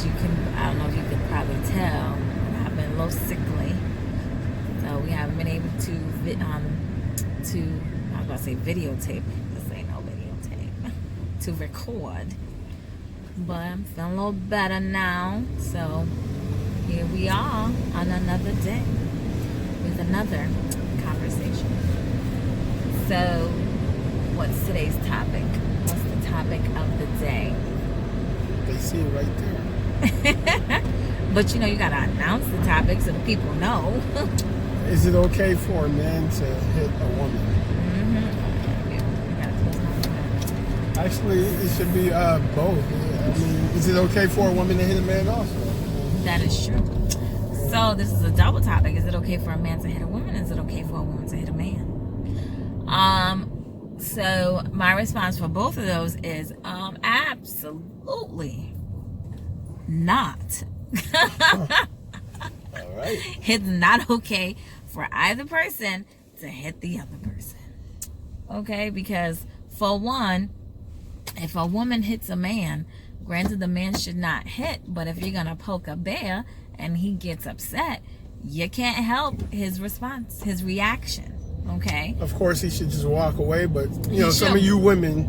as you can, I don't know if you can probably tell, I've been a little sickly, so we haven't been able to I was about to say videotape. This ain't no videotape. To record, but I'm feeling a little better now. So here we are on another day with another conversation. So, what's today's topic? What's the topic of the day? They see it right there. But you gotta announce the topic so the people know. Is it okay for a man to hit a woman? Actually, it should be both. I mean, is it okay for a woman to hit a man also? That is true. So this is a double topic. Is it okay for a man to hit a woman? Is it okay for a woman to hit a man? So my response for both of those is absolutely not. All right. It's not okay for either person to hit the other person. Okay? Because for one, if a woman hits a man, granted the man should not hit, but if you're gonna poke a bear and he gets upset, you can't help his response, his reaction. Okay? Of course, he should just walk away, but He some should. of you women,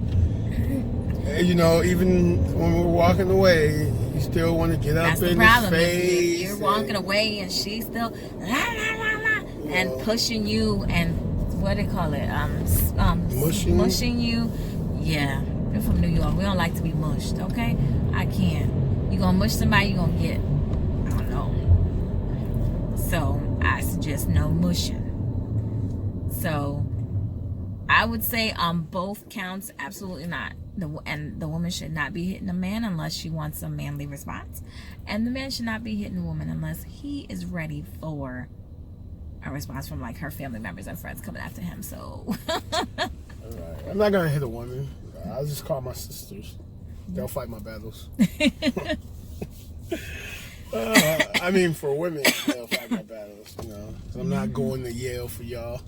even when we're walking away, you still want to get up That's the in problem. his If face. you're walking away and she's still la la la la and pushing you and what do they call it? Mushing you. Yeah. We're from New York. We don't like to be mushed, okay? I can't. You gonna mush somebody, you gonna get, I don't know. So I suggest no mushing. So I would say on both counts, absolutely not. And the woman should not be hitting a man unless she wants a manly response. And the man should not be hitting a woman unless he is ready for a response from like her family members and friends coming after him. So All right. I'm not gonna hit a woman. I'll just call my sisters. They'll fight my battles. I mean, for women, they'll fight my battles. 'Cause I'm not going to yell for y'all.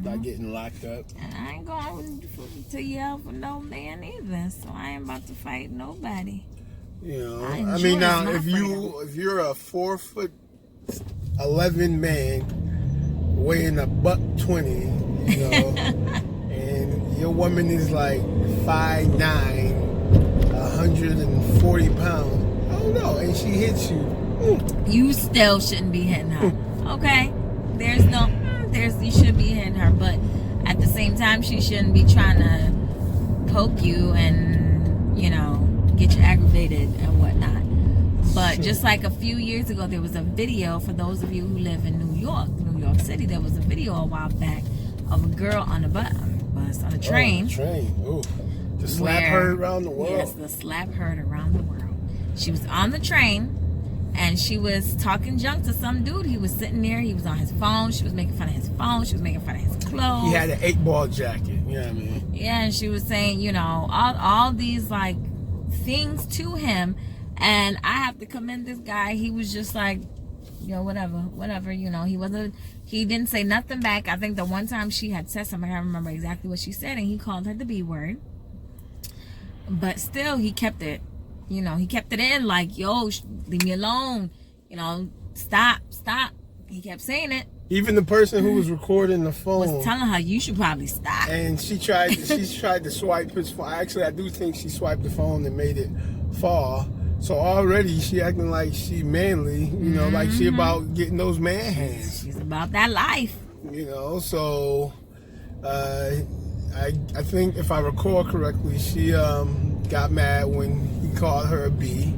Not getting locked up. and I ain't going to yell for no man either. So I ain't about to fight nobody. I enjoy mean, now my if you're a 4'11" man weighing $120, and your woman is like 5'9", 140 pounds, I don't know, and she hits you. You still shouldn't be hitting her. Okay? You should be hitting her, but at the same time, she shouldn't be trying to poke you and, get you aggravated and whatnot. But just like a few years ago, there was a video, for those of you who live in New York City, there was a video a while back of a girl on a train. Oh, the train. Ooh. The slap heard around the world. Yes, the slap heard around the world. She was on the train, and she was talking junk to some dude. He was sitting there. He was on his phone. She was making fun of his phone. She was making fun of his clothes. He had an 8-ball jacket. You know what I mean? Yeah, and she was saying, all these, like, things to him. And I have to commend this guy. He was just like, whatever. He didn't say nothing back. I think the one time she had said something, I don't remember exactly what she said, and he called her the B word. But still, he kept it. He kept it in like, yo, leave me alone. Stop. He kept saying it. Even the person who was recording the phone Was telling her, you should probably stop. And she tried to swipe his phone. Actually, I do think she swiped the phone and made it fall. So already she acting like she manly, like she about getting those man hands. She's about that life. So I think if I recall correctly, she got mad when he called her a B,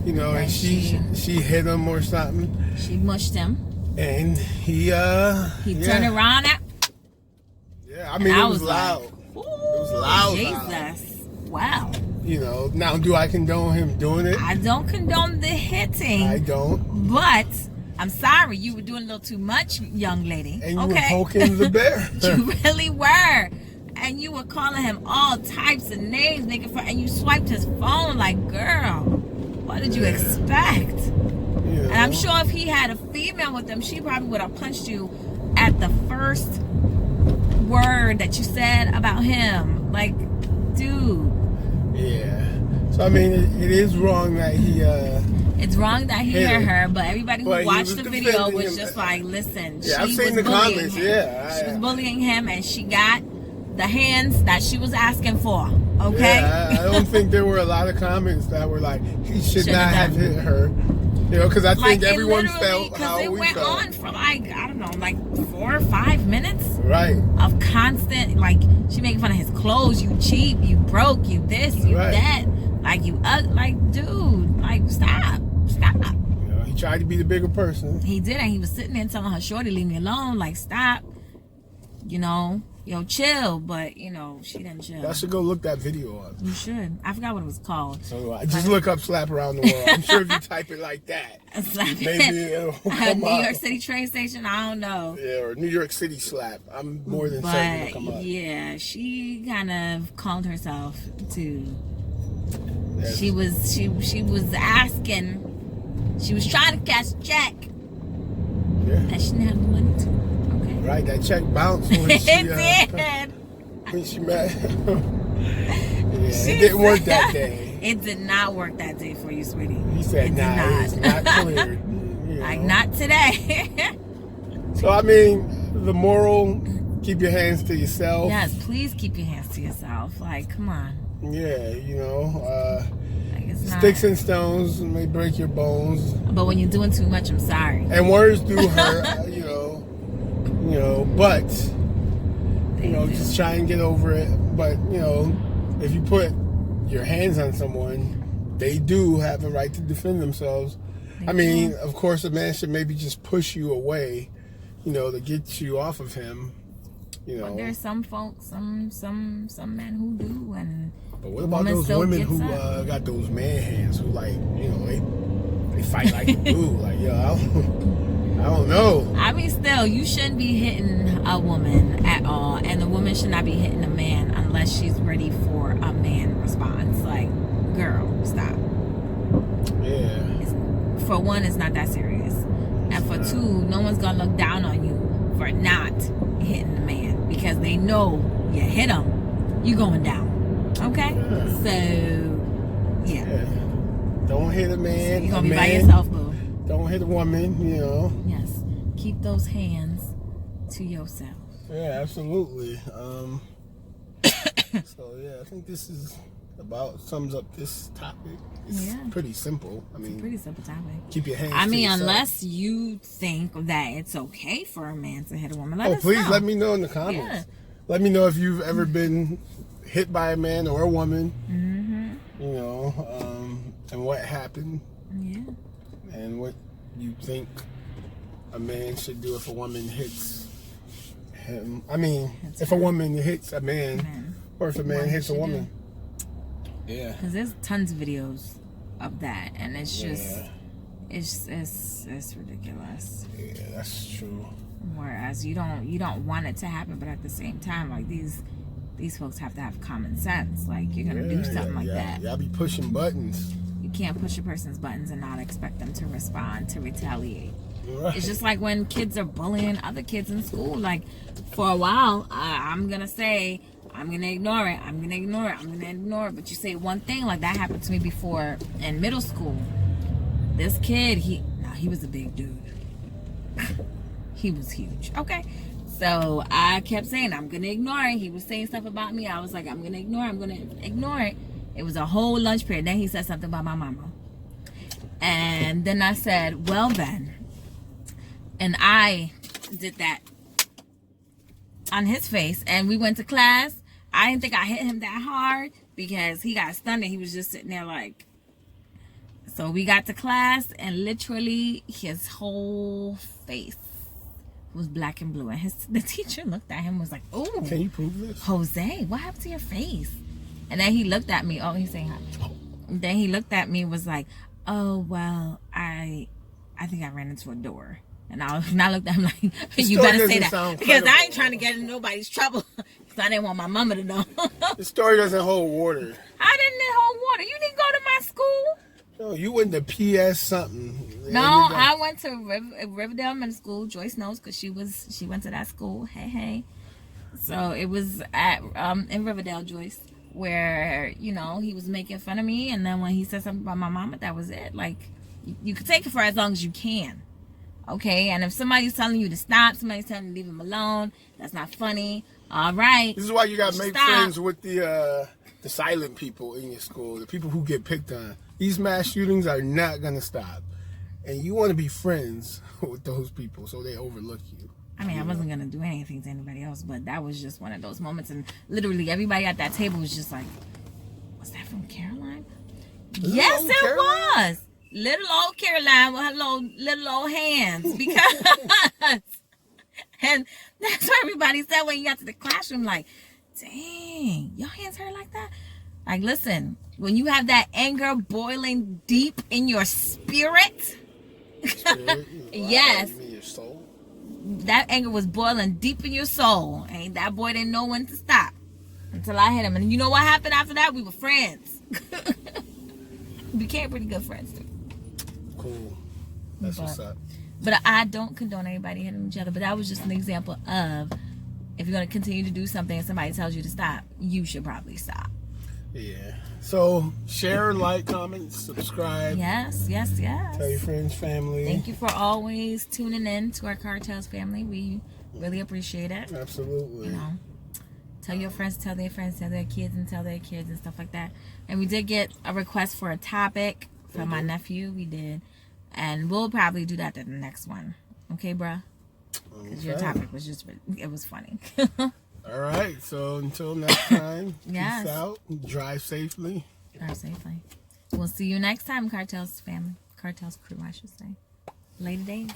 and she hit him or something. She mushed him. And he turned around at. Yeah, I mean, it was loud. Like, it was loud. Jesus. Wow. Now do I condone him doing it? I don't condone the hitting. I don't. But I'm sorry, you were doing a little too much, young lady. And you were poking the bear. You really were. And you were calling him all types of names, and you swiped his phone like, girl, what did you expect? And I'm sure if he had a female with him, she probably would have punched you at the first word that you said about him. Like, dude. Yeah. So So I mean, it is wrong that he. It's wrong that he hit her, but everybody who watched the video was him. just like, listen, yeah, I've she seen was the comments. him. Yeah, she was bullying him, and she got the hands that she was asking for. Okay. Yeah, I don't think there were a lot of comments that were like he should not have hit her. You know, because I think everyone felt how we felt. Because it went on for like, I don't know, like 4 or 5 minutes. Right. Of constant, like, she making fun of his clothes. You cheap, you broke, you this, you that. Like, like, dude, like, stop. You know, he tried to be the bigger person. He did, and he was sitting there telling her, shorty, leave me alone. Like, stop. You know, yo, chill. But, you know, she didn't chill. I should go look that video up. You should. I forgot what it was called. So just look up Slap Around the World. I'm sure if you type it like that, maybe it'll come New up. York City train station, I don't know. Yeah, or New York City slap. I'm more than certain it'll come up. Yeah, she kind of called herself to. Yes. She was asking. She was trying to cash a check. Yeah. And she didn't have the money to. Okay. Right, that check bounced when she. It did. When she met. It didn't work that day. It did not work that day for you, sweetie. He said, "Nah, it's not clear." You know? Like, not today. So I mean, the moral: keep your hands to yourself. Yes, please keep your hands to yourself. Like, come on. Yeah, you know, like, it's sticks and stones may break your bones. But when you're doing too much, I'm sorry. And words do hurt, you know, but just try and get over it. But you know, if you put your hands on someone, they do have a right to defend themselves. I mean, of course, a man should maybe just push you away, you know, to get you off of him. You know, but there's some folks, some men who do, and but what about those women who got those man hands who, like, you know, they fight like a dude? Like, yo, I don't know. I mean, still, you shouldn't be hitting a woman at all, and the woman should not be hitting a man unless she's ready for a man response. Like, girl, stop. Yeah. For one, it's not that serious, and for two, no one's gonna look down on you for not hitting the man because they know you hit him, you going down. Okay? Yeah. Don't hit a man. So you're gonna be by yourself, boo. Don't hit a woman, you know. Yes. Keep those hands to yourself. Yeah, absolutely. So yeah, I think this is sums up this topic. It's pretty simple. I mean, it's a pretty simple topic. Keep your hands. I mean, to unless you think that it's okay for a man to hit a woman. Let us please know. Let me know in the comments. Yeah. Let me know if you've ever been hit by a man or a woman. Mm-hmm. You know, and what happened. Yeah. And what you think a man should do if a woman hits him. I mean, if a woman hits a man, or if a man hits a woman. Yeah. Because there's tons of videos of that, and it's just, it's ridiculous. Yeah, that's true. Whereas you don't want it to happen, but at the same time, like these folks have to have common sense. Like, you're gonna do something like that. Y'all be pushing buttons. You can't push a person's buttons and not expect them to respond, to retaliate. Right. It's just like when kids are bullying other kids in school. Like, for a while, I'm gonna say, I'm gonna ignore it. I'm gonna ignore it. I'm gonna ignore it. But you say one thing, like that happened to me before in middle school. This kid, he was a big dude. He was huge. Okay. So I kept saying, I'm gonna ignore it. He was saying stuff about me. I was like, I'm gonna ignore it. It was a whole lunch period. Then he said something about my mama. And then I said, well then. And I did that on his face. And we went to class. I didn't think I hit him that hard because he got stunned and he was just sitting there like. So we got to class and literally his whole face was black and blue. And the teacher looked at him and was like, "Oh, can you prove this? Jose, what happened to your face?" And then he looked at me. Oh, he's saying hi. And then he looked at me and was like, "Oh, well, I think I ran into a door." And I looked at him like, "You better say that because I ain't trying to get in nobody's trouble because I didn't want my mama to know." The story doesn't hold water. How didn't it hold water? You didn't go to my school. No, you went to PS something. No, I went to Riverdale Middle School. Joyce knows because she went to that school. Hey. So it was at in Riverdale, Joyce. where, you know, he was making fun of me, and then when he said something about my mama, that was it. Like, you can take it for as long as you can. Okay, and if somebody's telling you to stop, somebody's telling you to leave him alone, that's not funny. All right. This is why you gotta make stop. friends with the silent people in your school, the people who get picked on. These mass shootings are not gonna stop, and you want to be friends with those people so they overlook you. I mean, I wasn't gonna do anything to anybody else, but that was just one of those moments, and literally everybody at that table was just like, "Was that from Caroline?" Yes, it was. Little old Caroline with her little old hands, because and that's what everybody said when you got to the classroom, like, dang, your hands hurt like that? Like, listen, when you have that anger boiling deep in your spirit, yes, You mean your soul? that anger was boiling deep in your soul, and that boy didn't know when to stop until I hit him. And you know what happened after that? We were friends. We became pretty good friends too. Cool. That's what's up. But I don't condone anybody hitting each other. But that was just an example of, if you're going to continue to do something and somebody tells you to stop, you should probably stop. Yeah. So share, like, comment, subscribe. Yes. Tell your friends, family. Thank you for always tuning in to our Cartels family. We really appreciate it. Absolutely. You know, tell your friends, tell their friends, tell their kids, and tell their kids, and stuff like that. And we did get a request for a topic from my nephew. We did. And we'll probably do that in the next one. Okay, bruh? Because your topic was just, it was funny. All right. So until next time, Yes. peace out. Drive safely. Drive safely. We'll see you next time, Cartels family. Cartels crew, I should say. Later days.